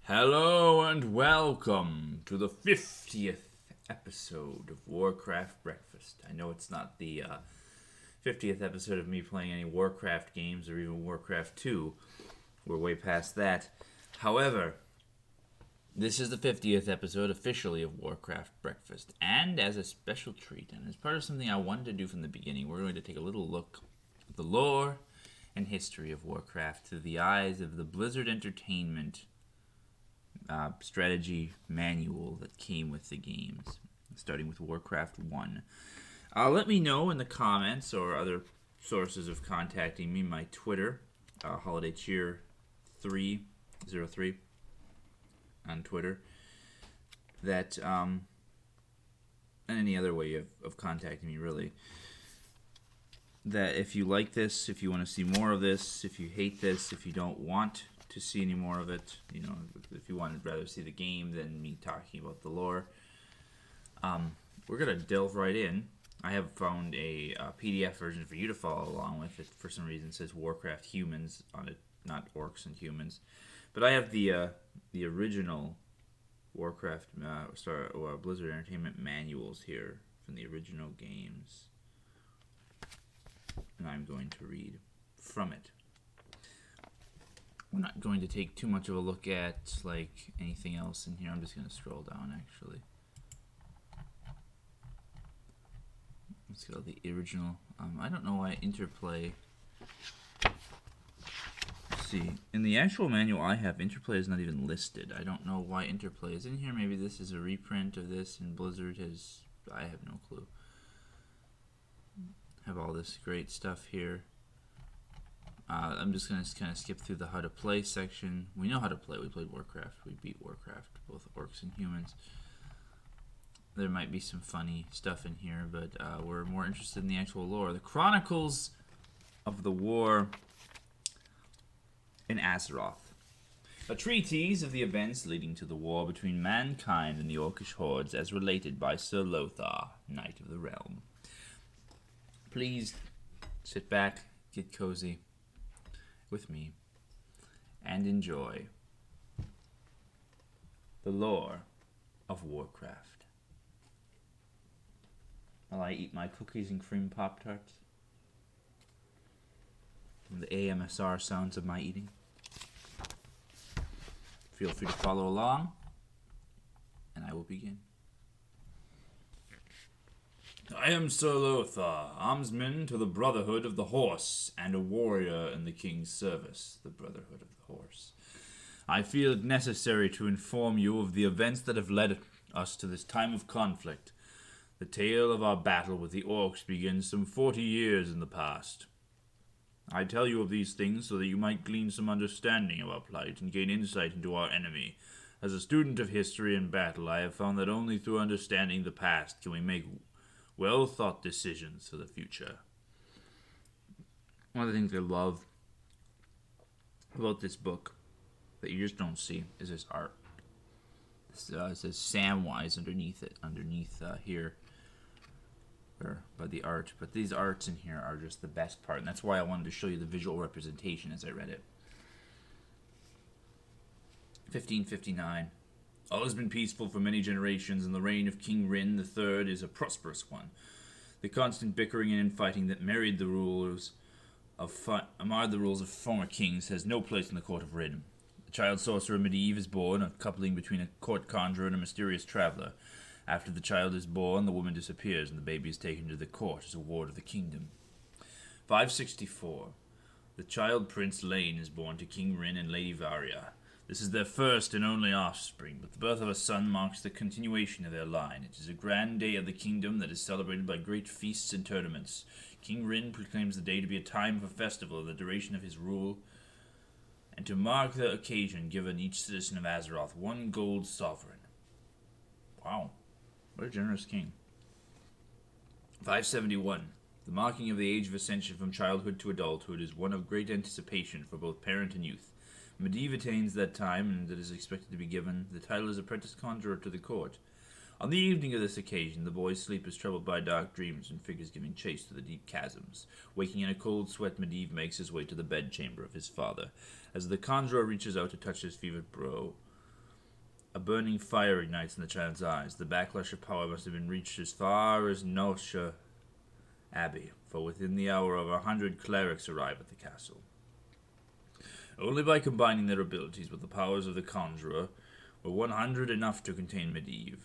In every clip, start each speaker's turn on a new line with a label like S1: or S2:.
S1: Hello and welcome to the 50th episode of Warcraft Breakfast. I know it's not the 50th episode of me playing any Warcraft games or even Warcraft 2. We're way past that. However, this is the 50th episode officially of Warcraft Breakfast. And as a special treat, and as part of something I wanted to do from the beginning, we're going to take a little look at the lore and history of Warcraft through the eyes of the Blizzard Entertainment strategy manual that came with the games, starting with Warcraft 1. Let me know in the comments or other sources of contacting me, my Twitter, HolidayCheer303 on Twitter, that, and any other way of contacting me, really, that if you like this, if you want to see more of this, if you hate this, if you don't want to see any more of it, if you wanted rather see the game than me talking about the lore, we're going to delve right in. I have found a PDF version for you to follow along with. It for some reason says Warcraft Humans on it, not Orcs and Humans. But I have the original Warcraft Blizzard Entertainment manuals here from the original games, and I'm going to read from it. We're not going to take too much of a look at like anything else in here. I'm just going to scroll down actually. Let's go to the original. I don't know why Interplay. Let's see. In the actual manual I have, Interplay is not even listed. I don't know why Interplay is in here. Maybe this is a reprint of this and Blizzard has... I have no clue. Have all this great stuff here. I'm just going to kind of skip through the how to play section. We know how to play. We played Warcraft. We beat Warcraft, both Orcs and Humans. There might be some funny stuff in here, but we're more interested in the actual lore. The Chronicles of the War in Azeroth. A treatise of the events leading to the war between mankind and the Orcish hordes as related by Sir Lothar, Knight of the Realm. Please sit back, get cozy with me, and enjoy the lore of Warcraft while I eat my cookies and cream Pop-Tarts and the AMSR sounds of my eating. Feel free to follow along, and I will begin. I am Sir Lothar, armsman to the Brotherhood of the Horse, and a warrior in the King's service, the Brotherhood of the Horse. I feel it necessary to inform you of the events that have led us to this time of conflict. The tale of our battle with the Orcs begins some 40 years in the past. I tell you of these things so that you might glean some understanding of our plight and gain insight into our enemy. As a student of history and battle, I have found that only through understanding the past can we make well-thought decisions for the future. One of the things I love about this book that you just don't see is this art. It says Samwise underneath it, here, or by the art. But these arts in here are just the best part, and that's why I wanted to show you the visual representation as I read it. 1559. All has been peaceful for many generations, and the reign of King Rin III is a prosperous one. The constant bickering and infighting that marred the rules of former kings has no place in the court of Rin. The child sorcerer Medivh is born, a coupling between a court conjurer and a mysterious traveler. After the child is born, the woman disappears, and the baby is taken to the court as a ward of the kingdom. 564. The child Prince Lane is born to King Rin and Lady Varia. This is their first and only offspring, but the birth of a son marks the continuation of their line. It is a grand day of the kingdom that is celebrated by great feasts and tournaments. King Rin proclaims the day to be a time for festival of the duration of his rule, and to mark the occasion, given each citizen of Azeroth 1 gold sovereign. Wow, what a generous king. 571. The marking of the age of ascension from childhood to adulthood is one of great anticipation for both parent and youth. Medivh attains that time, and it is expected to be given the title as apprentice conjurer to the court. On the evening of this occasion, the boy's sleep is troubled by dark dreams and figures giving chase to the deep chasms. Waking in a cold sweat, Medivh makes his way to the bedchamber of his father. As the conjurer reaches out to touch his fevered brow, A burning fire ignites in the child's eyes. The backlash of power must have been reached as far as Nosha Abbey, for within the hour over 100 clerics arrive at the castle. Only by combining their abilities with the powers of the conjurer were 100 enough to contain Medivh.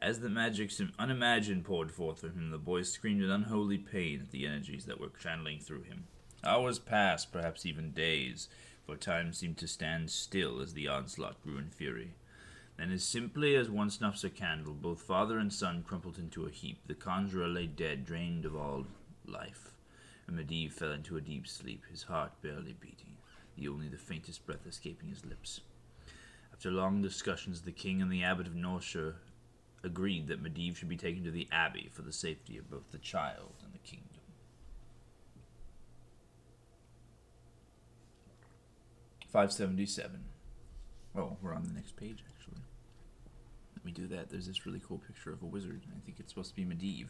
S1: As the magic unimagined poured forth from him, the boy screamed in unholy pain at the energies that were channeling through him. Hours passed, perhaps even days, for time seemed to stand still as the onslaught grew in fury. Then, as simply as one snuffs a candle, both father and son crumpled into a heap. The conjurer lay dead, drained of all life, and Medivh fell into a deep sleep, his heart barely beating, only the faintest breath escaping his lips. After long discussions, the king and the abbot of Nosha agreed that Medivh should be taken to the abbey for the safety of both the child and the kingdom. .577. Oh, we're on the next page, actually. Let me do that. There's this really cool picture of a wizard. I think it's supposed to be Medivh.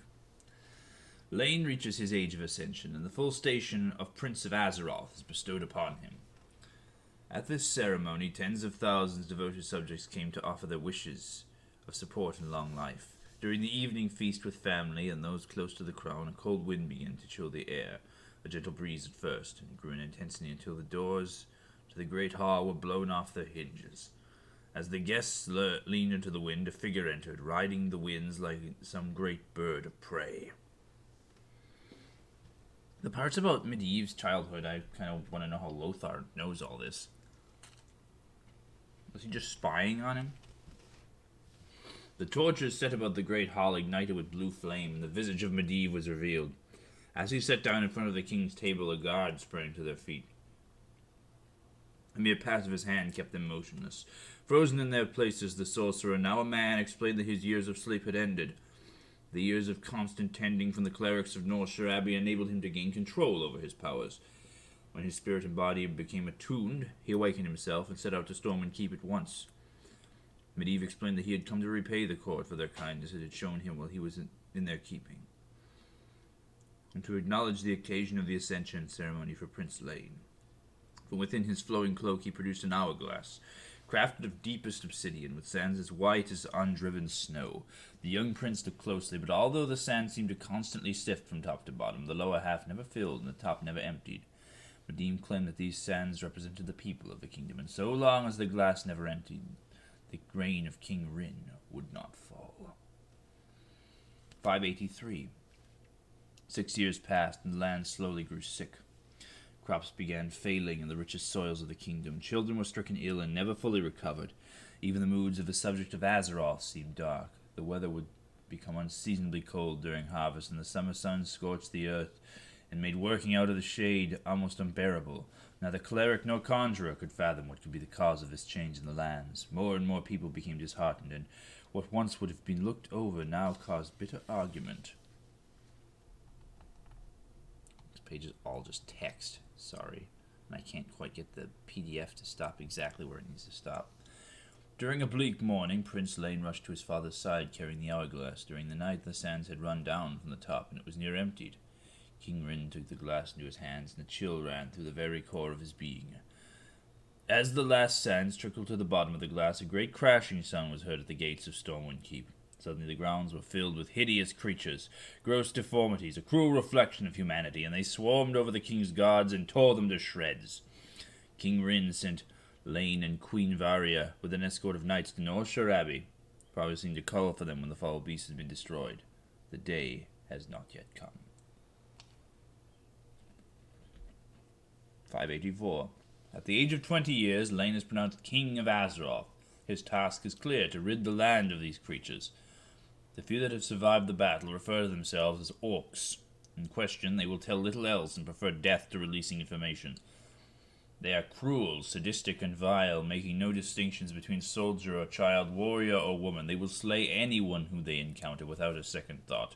S1: Lane reaches his age of ascension, and the full station of Prince of Azeroth is bestowed upon him. At this ceremony, tens of thousands of devoted subjects came to offer their wishes of support and long life. During the evening feast with family and those close to the crown, a cold wind began to chill the air, a gentle breeze at first, and it grew in intensity until the doors to the great hall were blown off their hinges. As the guests leaned into the wind, a figure entered, riding the winds like some great bird of prey. The parts about Medivh's childhood, I kind of want to know how Lothar knows all this. Was he just spying on him? The torches set about the great hall ignited with blue flame, and the visage of Medivh was revealed. As he sat down in front of the king's table, a guard sprang to their feet. A mere pass of his hand kept them motionless. Frozen in their places, the sorcerer, now a man, explained that his years of sleep had ended. The years of constant tending from the clerics of Nosha Abbey enabled him to gain control over his powers. When his spirit and body became attuned, he awakened himself and set out to storm and keep at once. Medivh explained that he had come to repay the court for their kindness it had shown him while he was in their keeping, and to acknowledge the occasion of the ascension ceremony for Prince Lane. From within his flowing cloak he produced an hourglass, crafted of deepest obsidian, with sands as white as undriven snow. The young prince looked closely, but although the sand seemed to constantly sift from top to bottom, the lower half never filled and the top never emptied. Medivh claimed that these sands represented the people of the kingdom, and so long as the glass never emptied, the reign of King Rin would not fall. 583. 6 years passed, and the land slowly grew sick. Crops began failing in the richest soils of the kingdom. Children were stricken ill and never fully recovered. Even the moods of the subject of Azeroth seemed dark. The weather would become unseasonably cold during harvest, and the summer sun scorched the earth and made working out of the shade almost unbearable. Neither cleric nor conjurer could fathom what could be the cause of this change in the lands. More and more people became disheartened, and what once would have been looked over now caused bitter argument. This page is all just text. Sorry. And I can't quite get the PDF to stop exactly where it needs to stop. During a bleak morning, Prince Lane rushed to his father's side, carrying the hourglass. During the night, the sands had run down from the top, and it was near emptied. King Rin took the glass into his hands, and a chill ran through the very core of his being. As the last sands trickled to the bottom of the glass, a great crashing sound was heard at the gates of Stormwind Keep. Suddenly the grounds were filled with hideous creatures, gross deformities, a cruel reflection of humanity, and they swarmed over the king's guards and tore them to shreds. King Rin sent Lane and Queen Varia with an escort of knights to Nosha Abbey, promising to call for them when the foul beast has been destroyed. The day has not yet come. 584. At the age of 20 years, Lane is pronounced King of Azeroth. His task is clear, to rid the land of these creatures. The few that have survived the battle refer to themselves as Orcs. In question, they will tell little else and prefer death to releasing information. They are cruel, sadistic, and vile, making no distinctions between soldier or child, warrior or woman. They will slay anyone who they encounter without a second thought.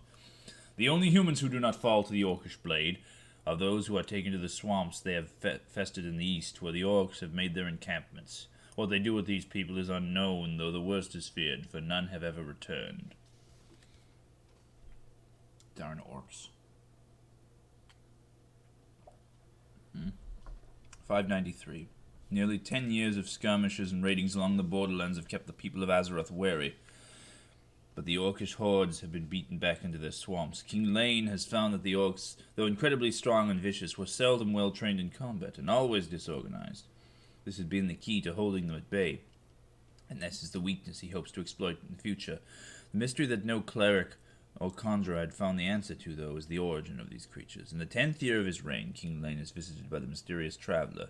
S1: The only humans who do not fall to the Orcish blade are those who are taken to the swamps they have fested in the east, where the Orcs have made their encampments. What they do with these people is unknown, though the worst is feared, for none have ever returned. Darn Orcs. 593. Nearly 10 years of skirmishes and raidings along the borderlands have kept the people of Azeroth wary, but the Orcish hordes have been beaten back into their swamps. King Lane has found that the Orcs, though incredibly strong and vicious, were seldom well trained in combat and always disorganized. This has been the key to holding them at bay, and this is the weakness he hopes to exploit in the future. The mystery that no cleric or conjurer had found the answer to, though, is the origin of these creatures. In the 10th year of his reign, King Lane is visited by the mysterious traveler.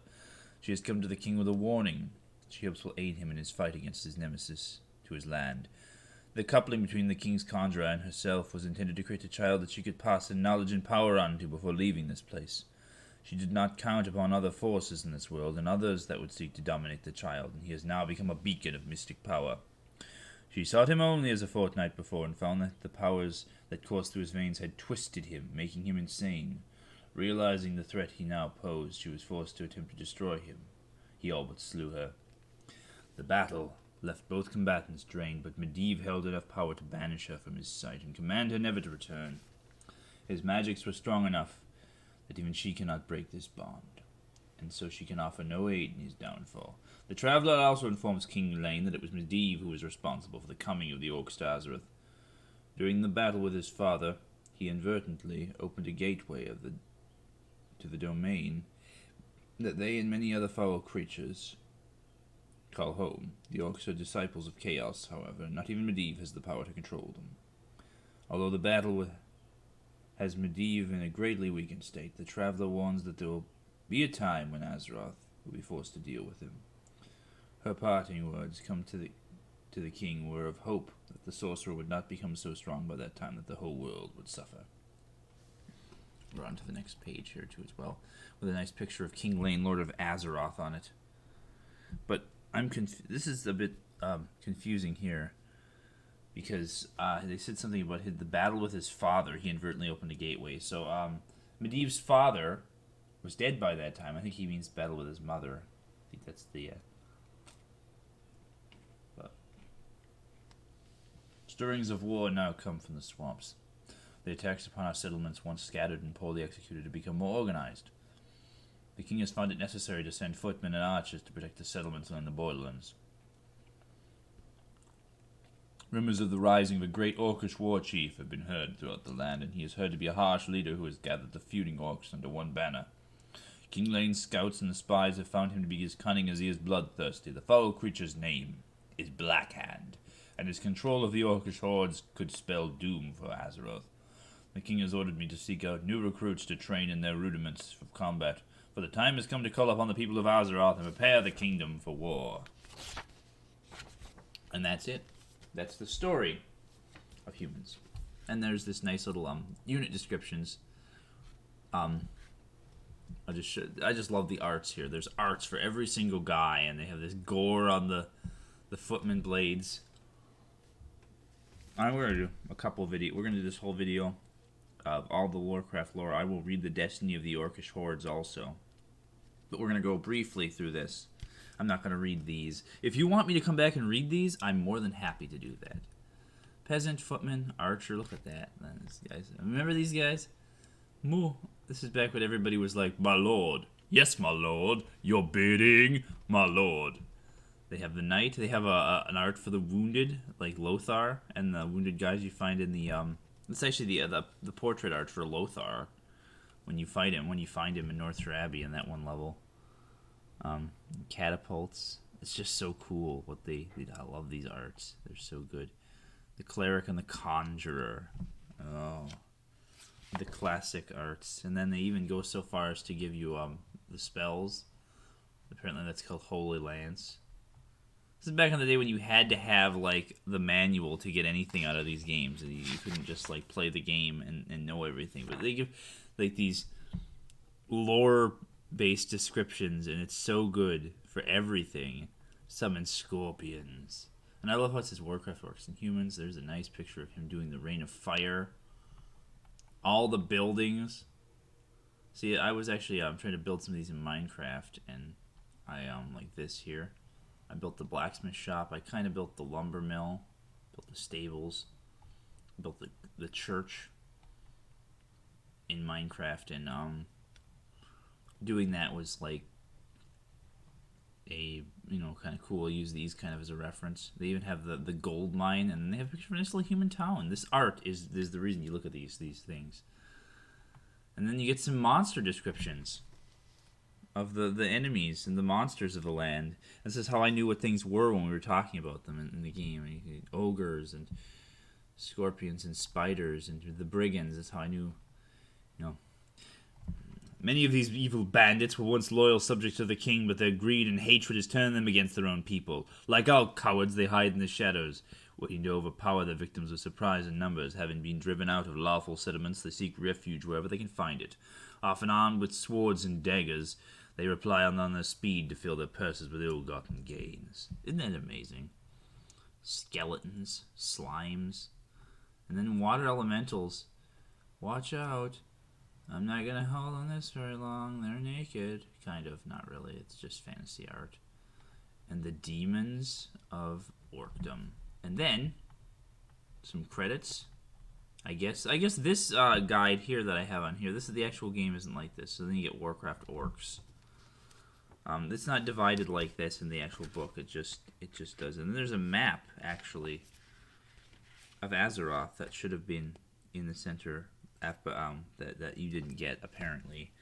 S1: She has come to the king with a warning she hopes will aid him in his fight against his nemesis to his land. The coupling between the king's conjurer and herself was intended to create a child that she could pass her knowledge and power on to before leaving this place. She did not count upon other forces in this world and others that would seek to dominate the child, and he has now become a beacon of mystic power. She sought him only as a fortnight before and found that the powers that coursed through his veins had twisted him, making him insane. Realizing the threat he now posed, she was forced to attempt to destroy him. He all but slew her. The battle left both combatants drained, but Medivh held enough power to banish her from his sight and command her never to return. His magics were strong enough that even she cannot break this bond, and so she can offer no aid in his downfall. The traveler also informs King Lane that it was Medivh who was responsible for the coming of the Orcs to Azeroth. During the battle with his father, he inadvertently opened a gateway to the domain that they and many other foul creatures call home. The Orcs are disciples of chaos, however. Not even Medivh has the power to control them. Although the battle has Medivh in a greatly weakened state, the traveler warns that there will be a time when Azeroth will be forced to deal with him. Her parting words come to the king were of hope that the sorcerer would not become so strong by that time that the whole world would suffer. We're on to the next page here too as well, with a nice picture of King Lane, Lord of Azeroth, on it. But this is a bit confusing here, because they said something about the battle with his father. He inadvertently opened a gateway. So Medivh's father was dead by that time. I think he means battle with his mother. I think that's the... Stirrings of war now come from the swamps. The attacks upon our settlements, once scattered and poorly executed, have become more organized. The king has found it necessary to send footmen and archers to protect the settlements and the borderlands. Rumors of the rising of a great Orcish war chief have been heard throughout the land, and he is heard to be a harsh leader who has gathered the feuding orcs under one banner. King Lane's scouts and the spies have found him to be as cunning as he is bloodthirsty. The foul creature's name is Blackhand, and his control of the Orcish hordes could spell doom for Azeroth. The king has ordered me to seek out new recruits to train in their rudiments of combat, for the time has come to call upon the people of Azeroth and prepare the kingdom for war. And that's it. That's the story of humans. And there's this nice little unit descriptions. I just love the arts here. There's arts for every single guy, and they have this gore on the footman blades. We're gonna do a couple of videos. We're gonna do this whole video of all the Warcraft lore. I will read the destiny of the Orcish hordes also, but we're gonna go briefly through this. I'm not gonna read these. If you want me to come back and read these, I'm more than happy to do that. Peasant, footman, archer. Look at that. These guys. Remember these guys? Moo. This is back when everybody was like, "My lord, yes, my lord, your bidding, my lord." They have the knight. They have an art for the wounded, like Lothar, and the wounded guys you find in the It's actually the portrait art for Lothar when you find him in Northrend Abbey in that one level. Catapults. It's just so cool what I love these arts. They're so good. The cleric and the conjurer. Oh, the classic arts. And then they even go so far as to give you the spells. Apparently that's called Holy Lance. This is back in the day when you had to have like the manual to get anything out of these games, and you couldn't just like play the game and know everything. But they give like these lore-based descriptions, and it's so good for everything. Summon scorpions, and I love how it says Warcraft, Orcs and Humans. There's a nice picture of him doing the Rain of Fire. All the buildings. See, I was actually trying to build some of these in Minecraft, and I like this here. I built the blacksmith shop. I kind of built the lumber mill, built the stables, built the church in Minecraft, and doing that was like a kind of cool. Use these kind of as a reference. They even have the gold mine, and they have a picture of an Isla human town. This art is the reason you look at these things. And then you get some monster descriptions of the enemies and the monsters of the land. This is how I knew what things were when we were talking about them in the game. Ogres and scorpions and spiders and the brigands. That's how I knew, Many of these evil bandits were once loyal subjects of the king, but their greed and hatred has turned them against their own people. Like all cowards, they hide in the shadows, waiting to overpower their victims with surprise and numbers. Having been driven out of lawful settlements, they seek refuge wherever they can find it. Often armed with swords and daggers, they rely on their speed to fill their purses with ill-gotten gains. Isn't that amazing? Skeletons, slimes, and then water elementals. Watch out. I'm not going to hold on this very long. They're naked. Kind of, not really. It's just fantasy art. And the demons of Orcdom. And then, some credits. I guess this guide here that I have on here, this is the actual game isn't like this. So then you get Warcraft Orcs. It's not divided like this in the actual book. It just does. And then there's a map, actually, of Azeroth that should have been in the center. That you didn't get, apparently.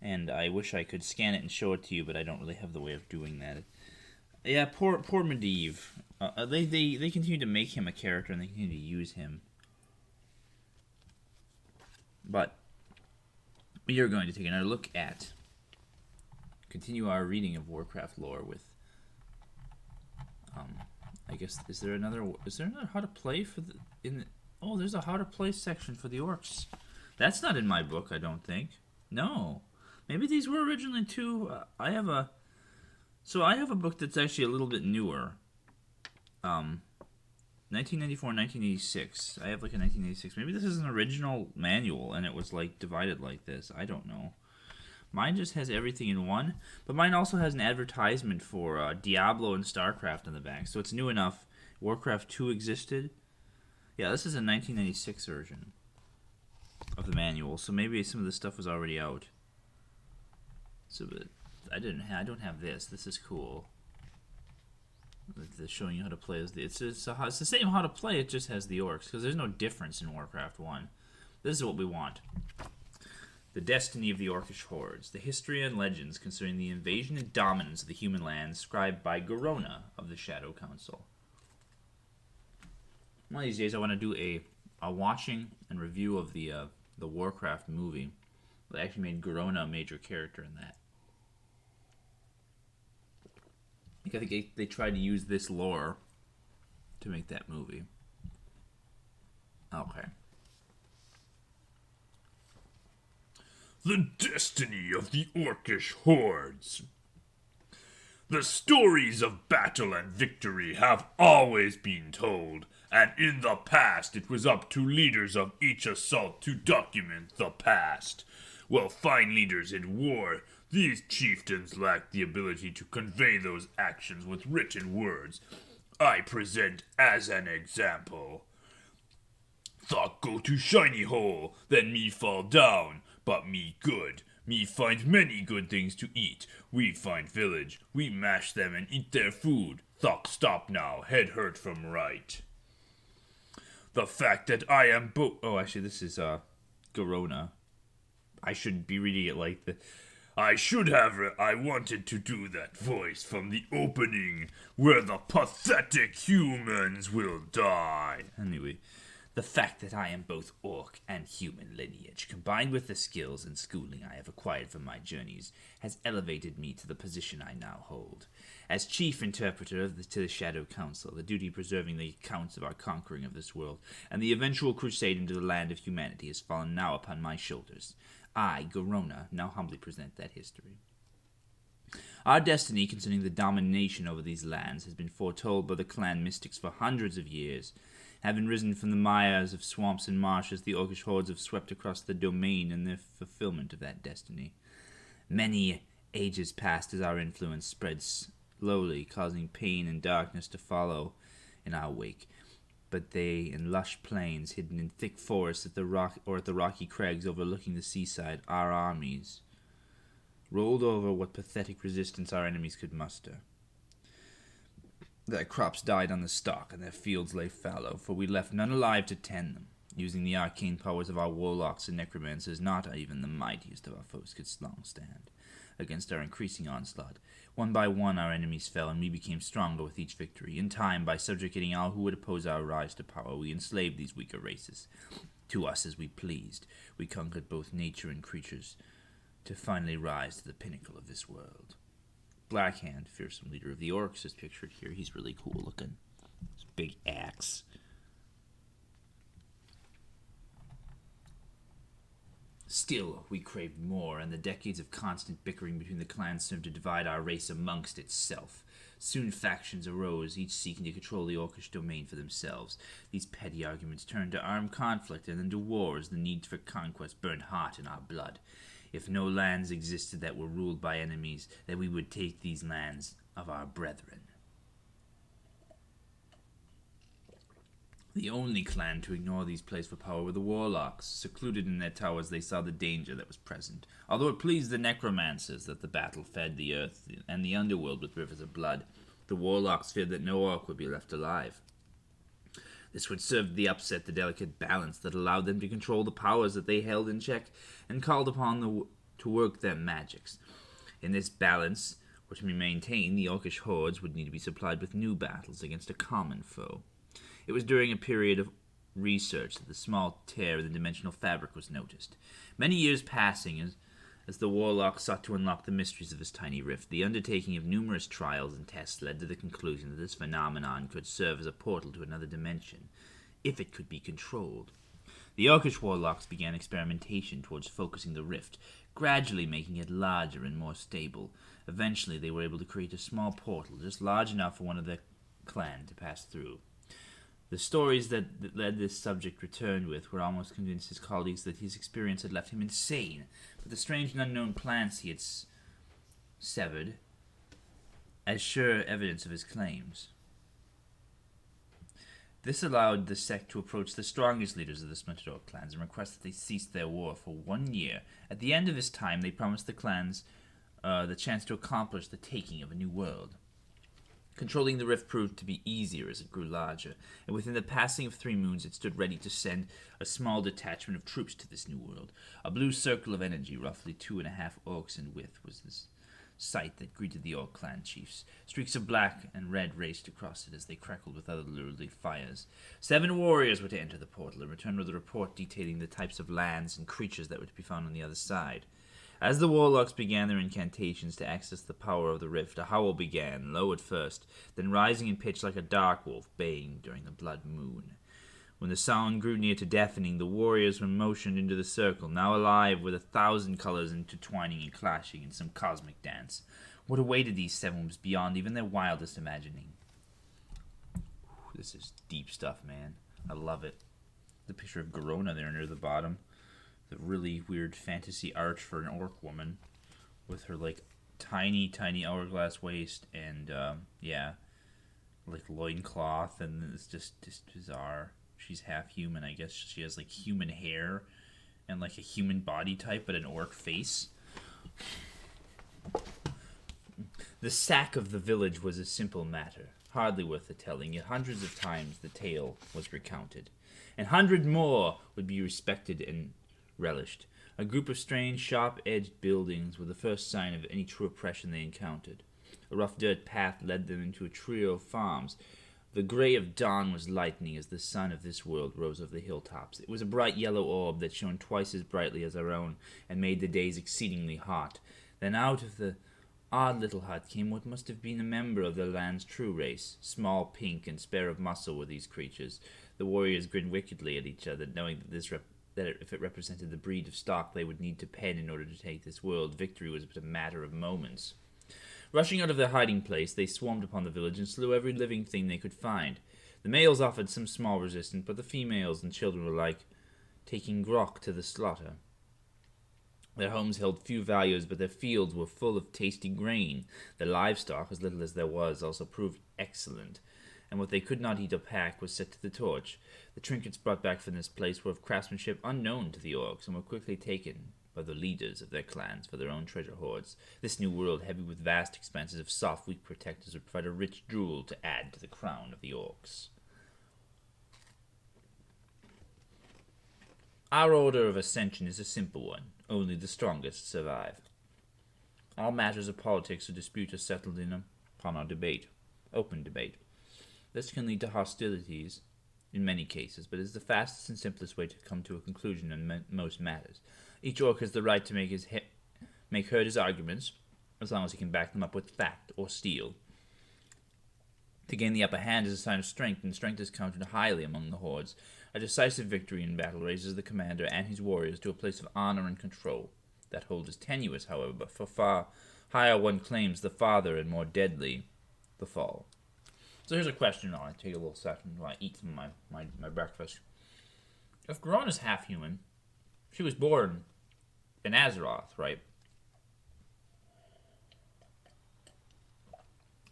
S1: And I wish I could scan it and show it to you, but I don't really have the way of doing that. Yeah, poor Medivh. They continue to make him a character, and they continue to use him. But we are going to take another look at... continue our reading of Warcraft lore with... I guess, is there another how to play for the... Oh, there's a how to play section for the orcs. That's not in my book, I don't think. No. Maybe these were originally too. I have a book that's actually a little bit newer. 1994, 1986. I have like a 1986. Maybe this is an original manual and it was like divided like this. I don't know. Mine just has everything in one, but mine also has an advertisement for Diablo and StarCraft in the back, so it's new enough. Warcraft 2 existed. Yeah, this is a 1996 version of the manual, so maybe some of this stuff was already out. So, but I don't have this. This is cool. They're showing you how to play. It's the same how to play. It just has the orcs because there's no difference in Warcraft 1. This is what we want. The destiny of the Orcish hordes, the history and legends concerning the invasion and dominance of the human lands, scribed by Garona of the Shadow Council. One of these days, I want to do a watching and review of the Warcraft movie. They actually made Garona a major character in that. I think they tried to use this lore to make that movie. Okay.
S2: The destiny of the Orcish hordes. The stories of battle and victory have always been told, and in the past it was up to leaders of each assault to document the past. While fine leaders in war, these chieftains lacked the ability to convey those actions with written words. I present as an example. Thought go to shiny hole, then me fall down, but me good. Me find many good things to eat. We find village. We mash them and eat their food. Thought stop now. Head hurt from right. The fact that I am
S1: Oh, actually, this is Garona. I should be reading it like the.
S2: I should have. I wanted to do that voice from the opening, where the pathetic humans will die.
S1: Anyway. The fact that I am both orc and human lineage, combined with the skills and schooling I have acquired from my journeys, has elevated me to the position I now hold. As chief interpreter to the Shadow Council, the duty preserving the accounts of our conquering of this world, and the eventual crusade into the land of humanity has fallen now upon my shoulders. I, Garona, now humbly present that history. Our destiny concerning the domination over these lands has been foretold by the clan mystics for hundreds of years. Having risen from the mires of swamps and marshes, the Orcish hordes have swept across the domain in the fulfillment of that destiny. Many ages passed as our influence spread slowly, causing pain and darkness to follow in our wake. But they, in lush plains, hidden in thick forests at the rocky crags overlooking the seaside, our armies rolled over what pathetic resistance our enemies could muster. Their crops died on the stalk, and their fields lay fallow, for we left none alive to tend them. Using the arcane powers of our warlocks and necromancers, not even the mightiest of our foes could long stand against our increasing onslaught. One by one our enemies fell, and we became stronger with each victory. In time, by subjugating all who would oppose our rise to power, we enslaved these weaker races. To us as we pleased, we conquered both nature and creatures, to finally rise to the pinnacle of this world. Blackhand, fearsome leader of the Orcs, is pictured here. He's really cool looking. His big axe. Still, we craved more, and the decades of constant bickering between the clans served to divide our race amongst itself. Soon factions arose, each seeking to control the Orcish domain for themselves. These petty arguments turned to armed conflict and then to war as the need for conquest burned hot in our blood. If no lands existed that were ruled by enemies, then we would take these lands of our brethren. The only clan to ignore these plays for power were the warlocks. Secluded in their towers, they saw the danger that was present. Although it pleased the necromancers that the battle fed the earth and the underworld with rivers of blood, the warlocks feared that no orc would be left alive. This would serve to upset the delicate balance that allowed them to control the powers that they held in check and called upon to work their magics. In this balance, or to be maintained, the orcish hordes would need to be supplied with new battles against a common foe. It was during a period of research that the small tear in the dimensional fabric was noticed. Many years passing as the warlock sought to unlock the mysteries of this tiny rift, the undertaking of numerous trials and tests led to the conclusion that this phenomenon could serve as a portal to another dimension, if it could be controlled. The Orcish warlocks began experimentation towards focusing the rift, gradually making it larger and more stable. Eventually, they were able to create a small portal just large enough for one of their clan to pass through. The stories that led this subject returned with were almost convinced his colleagues that his experience had left him insane, but the strange and unknown plants he had severed as sure evidence of his claims. This allowed the sect to approach the strongest leaders of the splintered orc clans and request that they cease their war for 1 year. At the end of this time, they promised the clans the chance to accomplish the taking of a new world. Controlling the rift proved to be easier as it grew larger, and within the passing of 3 moons it stood ready to send a small detachment of troops to this new world. A blue circle of energy, roughly 2.5 orcs in width, was this sight that greeted the orc clan chiefs. Streaks of black and red raced across it as they crackled with otherworldly fires. 7 warriors were to enter the portal and return with a report detailing the types of lands and creatures that were to be found on the other side. As the warlocks began their incantations to access the power of the rift, a howl began, low at first, then rising in pitch like a dark wolf baying during the blood moon. When the sound grew near to deafening, the warriors were motioned into the circle, now alive with 1,000 colors intertwining and clashing in some cosmic dance. What awaited these 7 was beyond even their wildest imagining. This is deep stuff, man. I love it. The picture of Garona there near the bottom. The really weird fantasy art for an orc woman with her like tiny hourglass waist and like loincloth, and it's just bizarre. She's half human, I guess. She has like human hair and like a human body type but an orc face. The sack of the village was a simple matter, hardly worth the telling, yet hundreds of times the tale was recounted, and 100 more would be respected and relished. A group of strange, sharp-edged buildings were the first sign of any true oppression they encountered. A rough dirt path led them into a trio of farms. The gray of dawn was lightening as the sun of this world rose over the hilltops. It was a bright yellow orb that shone twice as brightly as our own and made the days exceedingly hot. Then out of the odd little hut came what must have been a member of the land's true race. Small, pink, and spare of muscle were these creatures. The warriors grinned wickedly at each other, knowing that if it represented the breed of stock they would need to pen in order to take this world, victory was but a matter of moments. Rushing out of their hiding place, they swarmed upon the village and slew every living thing they could find. The males offered some small resistance, but the females and children were like taking grok to the slaughter. Their homes held few values, but their fields were full of tasty grain. Their livestock, as little as there was, also proved excellent, and what they could not eat or pack was set to the torch. The trinkets brought back from this place were of craftsmanship unknown to the orcs, and were quickly taken or the leaders of their clans for their own treasure hoards. This new world, heavy with vast expanses of soft, weak protectors, would provide a rich jewel to add to the crown of the orcs. Our order of ascension is a simple one. Only the strongest survive. All matters of politics or dispute are settled upon our debate. Open debate. This can lead to hostilities in many cases, but is the fastest and simplest way to come to a conclusion on most matters. Each orc has the right to make heard his arguments, as long as he can back them up with fact or steel. To gain the upper hand is a sign of strength, and strength is counted highly among the hordes. A decisive victory in battle raises the commander and his warriors to a place of honor and control. That hold is tenuous, however, but for far higher one claims, the farther and more deadly the fall. So here's a question while I take a little second while I eat some of my breakfast. If Garona's half human, she was born in Azeroth, right?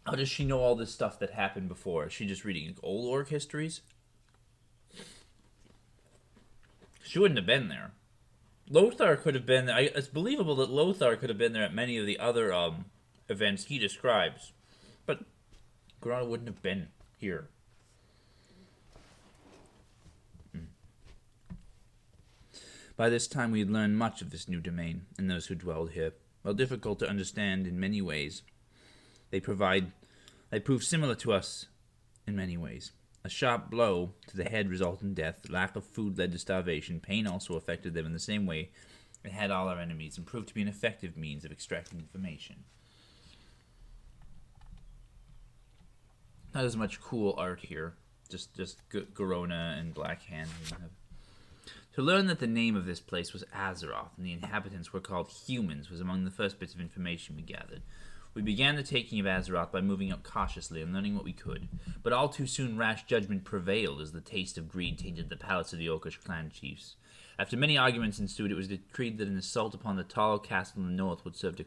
S1: How does she know all this stuff that happened before? Is she just reading old orc histories? She wouldn't have been there. Lothar could have been there. It's believable that Lothar could have been there at many of the other events he describes. But Garona wouldn't have been here. By this time we had learned much of this new domain, and those who dwelled here, while difficult to understand in many ways, they prove similar to us in many ways. A sharp blow to the head resulted in death. Lack of food led to starvation. Pain also affected them in the same way it had all our enemies, and proved to be an effective means of extracting information. Not as much cool art here. Just Garona and Black Hand. To learn that the name of this place was Azeroth and the inhabitants were called humans was among the first bits of information we gathered. We began the taking of Azeroth by moving up cautiously and learning what we could, but all too soon rash judgment prevailed as the taste of greed tainted the palates of the Orcish clan chiefs. After many arguments ensued, it was decreed that an assault upon the tall castle in the north would serve to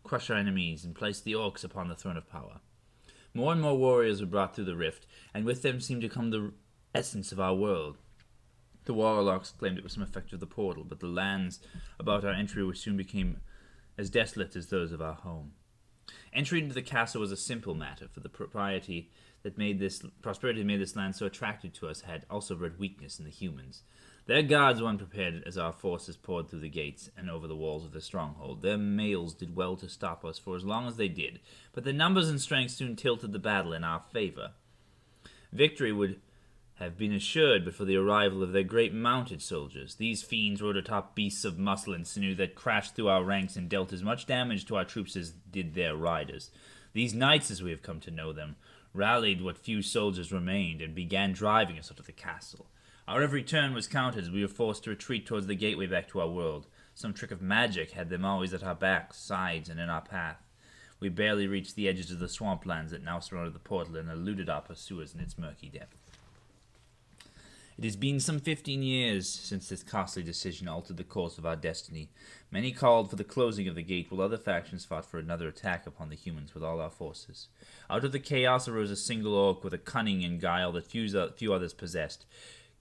S1: crush our enemies and place the Orcs upon the throne of power. More and more warriors were brought through the rift, and with them seemed to come the essence of our world. The warlocks claimed it was some effect of the portal, but the lands about our entry soon became as desolate as those of our home. Entry into the castle was a simple matter, for the prosperity that made this land so attractive to us had also bred weakness in the humans. Their guards were unprepared as our forces poured through the gates and over the walls of the stronghold. Their males did well to stop us for as long as they did, but their numbers and strength soon tilted the battle in our favor. Victory would have been assured but for the arrival of their great mounted soldiers. These fiends rode atop beasts of muscle and sinew that crashed through our ranks and dealt as much damage to our troops as did their riders. These knights, as we have come to know them, rallied what few soldiers remained and began driving us out of the castle. Our every turn was counted as we were forced to retreat towards the gateway back to our world. Some trick of magic had them always at our backs, sides, and in our path. We barely reached the edges of the swamplands that now surrounded the portal and eluded our pursuers in its murky depth. It has been some 15 years since this costly decision altered the course of our destiny. Many called for the closing of the gate, while other factions fought for another attack upon the humans with all our forces. Out of the chaos arose a single orc with a cunning and guile that few others possessed.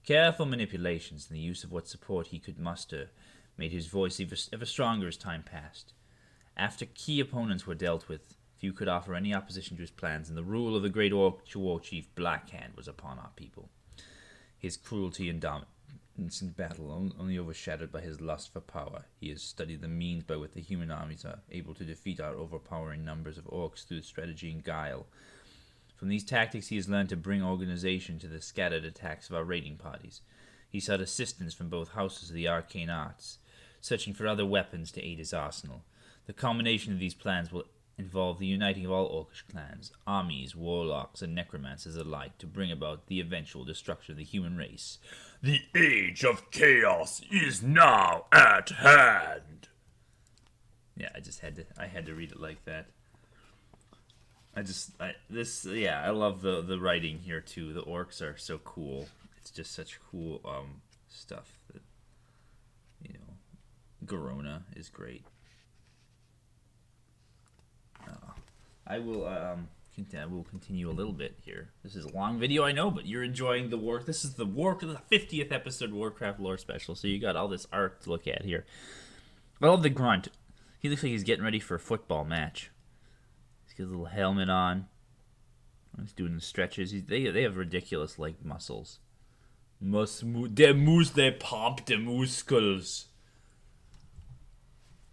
S1: Careful manipulations and the use of what support he could muster made his voice ever stronger as time passed. After key opponents were dealt with, few could offer any opposition to his plans, and the rule of the great orc war chief Blackhand was upon our people. His cruelty and dominance in battle only overshadowed by his lust for power. He has studied the means by which the human armies are able to defeat our overpowering numbers of orcs through strategy and guile. From these tactics he has learned to bring organization to the scattered attacks of our raiding parties. He sought assistance from both houses of the arcane arts, searching for other weapons to aid his arsenal. The culmination of these plans will involve the uniting of all orcish clans, armies, warlocks, and necromancers alike to bring about the eventual destruction of the human race.
S2: The age of chaos is now at hand.
S1: Yeah, I had to read it like that. I love the writing here too. The orcs are so cool. It's just such cool stuff that, Garona is great. I will continue a little bit here. This is a long video, I know, but you're enjoying the work. This is the 50th episode Warcraft lore special, so you got all this art to look at here. I love the grunt. He looks like he's getting ready for a football match. He's got a little helmet on. He's doing the stretches. They have ridiculous like muscles. They pump the muscles.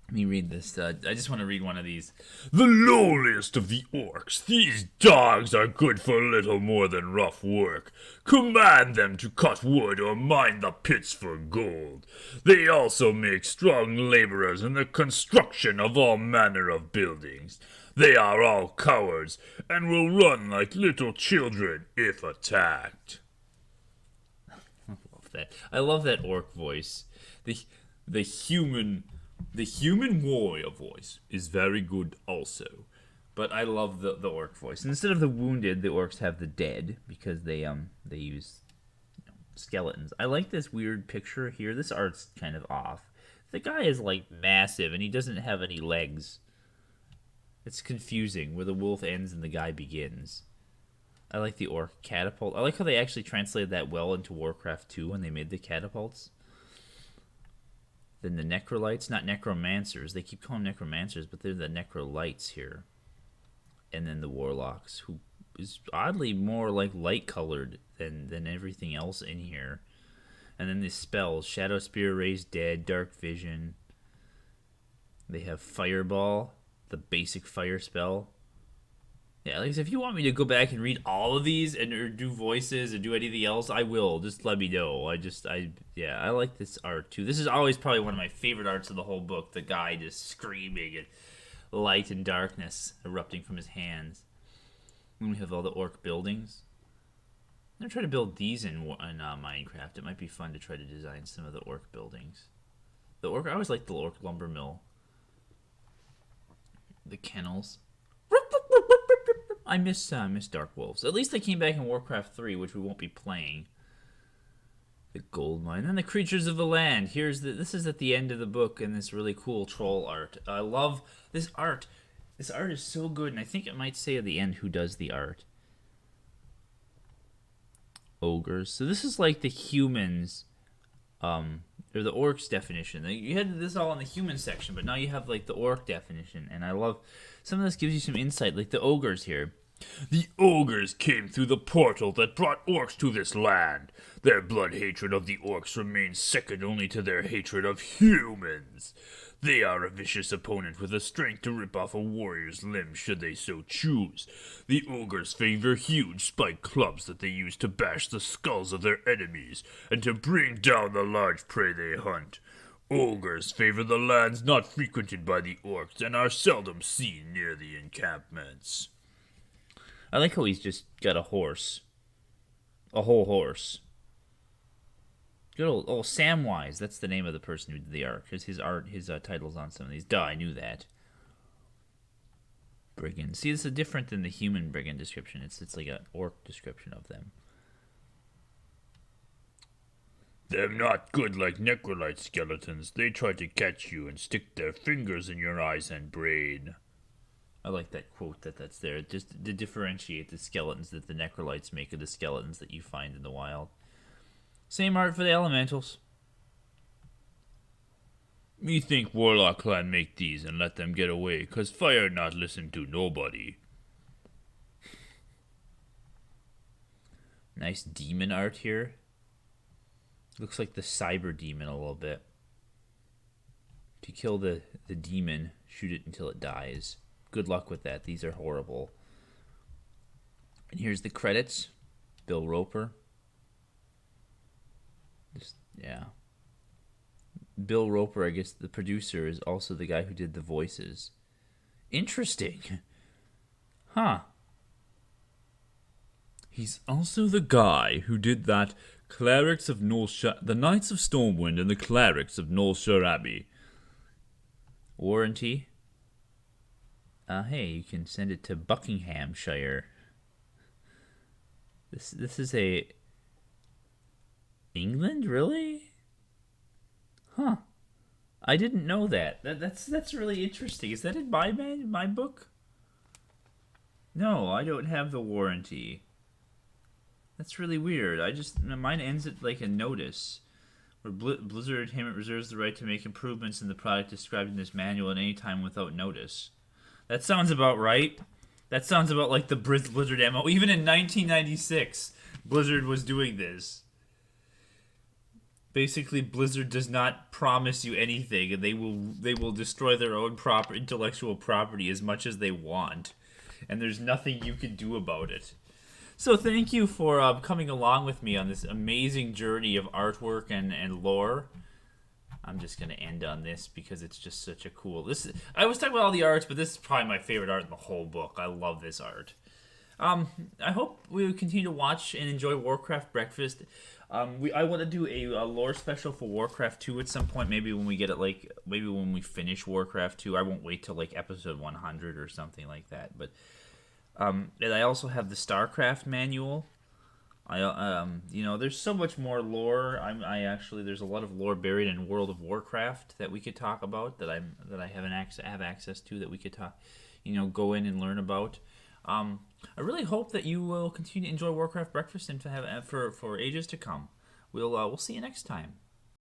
S1: Let me read this. I just want to read one of these.
S2: The lowliest of the orcs, these dogs are good for little more than rough work. Command them to cut wood or mine the pits for gold. They also make strong laborers in the construction of all manner of buildings. They are all cowards, and will run like little children if attacked.
S1: I love that orc voice. The human warrior voice is very good also. But I love the orc voice. And instead of the wounded, the orcs have the dead because they use skeletons. I like this weird picture here. This art's kind of off. The guy is like massive and he doesn't have any legs. It's confusing where the wolf ends and the guy begins. I like the orc catapult. I like how they actually translated that well into Warcraft 2 when they made the catapults. Then the necrolytes, not necromancers. They keep calling them necromancers, but they're the necrolytes here. And then the warlocks, who is oddly more like light-colored than everything else in here. And then the spells, Shadow Spear, Raise Dead, Dark Vision. They have Fireball, the basic fire spell. Yeah, like if you want me to go back and read all of these and or do voices and do anything else, I will. Just let me know. I like this art too. This is always probably one of my favorite arts of the whole book. The guy just screaming and light and darkness erupting from his hands. And we have all the orc buildings. I'm gonna try to build these in Minecraft. It might be fun to try to design some of the orc buildings. I always liked the orc lumber mill. The kennels. I miss Dark Wolves. At least they came back in Warcraft 3, which we won't be playing. The gold mine. And the creatures of the land. This is at the end of the book, and this really cool troll art. I love this art. This art is so good, and I think it might say at the end who does the art. Ogres. So this is like the humans, or the orcs definition. You had this all in the human section, but now you have like the orc definition, and I love some of this gives you some insight, like the ogres here.
S2: The ogres came through the portal that brought orcs to this land. Their blood hatred of the orcs remains second only to their hatred of humans. They are a vicious opponent with the strength to rip off a warrior's limb should they so choose. The ogres favor huge spiked clubs that they use to bash the skulls of their enemies and to bring down the large prey they hunt. Ogres favor the lands not frequented by the orcs and are seldom seen near the encampments.
S1: I like how he's just got a horse. A whole horse. Good old Samwise. That's the name of the person who did the art. Because his title's on some of these. Duh, I knew that. Brigand. See, this is different than the human brigand description. It's like an orc description of them.
S2: They're not good like necrolite skeletons. They try to catch you and stick their fingers in your eyes and brain.
S1: I like that quote that's there, just to differentiate the skeletons that the necrolites make of the skeletons that you find in the wild. Same art for the elementals.
S2: Me think Warlock clan make these and let them get away, 'cause fire not listen to nobody.
S1: Nice demon art here. Looks like the cyber demon a little bit. If you kill the demon, shoot it until it dies. Good luck with that. These are horrible. And here's the credits. Bill Roper. Yeah. Bill Roper, I guess the producer, is also the guy who did the voices. Interesting. Huh. He's also the guy who did that Clerics of the Knights of Stormwind and the Clerics of Northshire Abbey. Warranty. Hey, you can send it to Buckinghamshire. This is a England, really? Huh. I didn't know that. That's really interesting. Is that in my book? No, I don't have the warranty. That's really weird. Mine ends at like a notice. Where Blizzard Entertainment reserves the right to make improvements in the product described in this manual at any time without notice. That sounds about right. That sounds about like the Blizzard MO. Even in 1996, Blizzard was doing this. Basically, Blizzard does not promise you anything, and they will destroy their own intellectual property as much as they want, and there's nothing you can do about it. So thank you for coming along with me on this amazing journey of artwork and lore. I'm just gonna end on this because it's just such a cool. I was talking about all the arts, but this is probably my favorite art in the whole book. I love this art. I hope we will continue to watch and enjoy Warcraft Breakfast. I want to do a lore special for Warcraft 2 at some point. Maybe when we get it, maybe when we finish Warcraft 2. I won't wait till episode 100 or something like that. But and I also have the StarCraft manual. There's so much more lore. There's a lot of lore buried in World of Warcraft that we could talk about that I have access to that we could talk, go in and learn about. I really hope that you will continue to enjoy Warcraft Breakfast and to have for ages to come. We'll see you next time.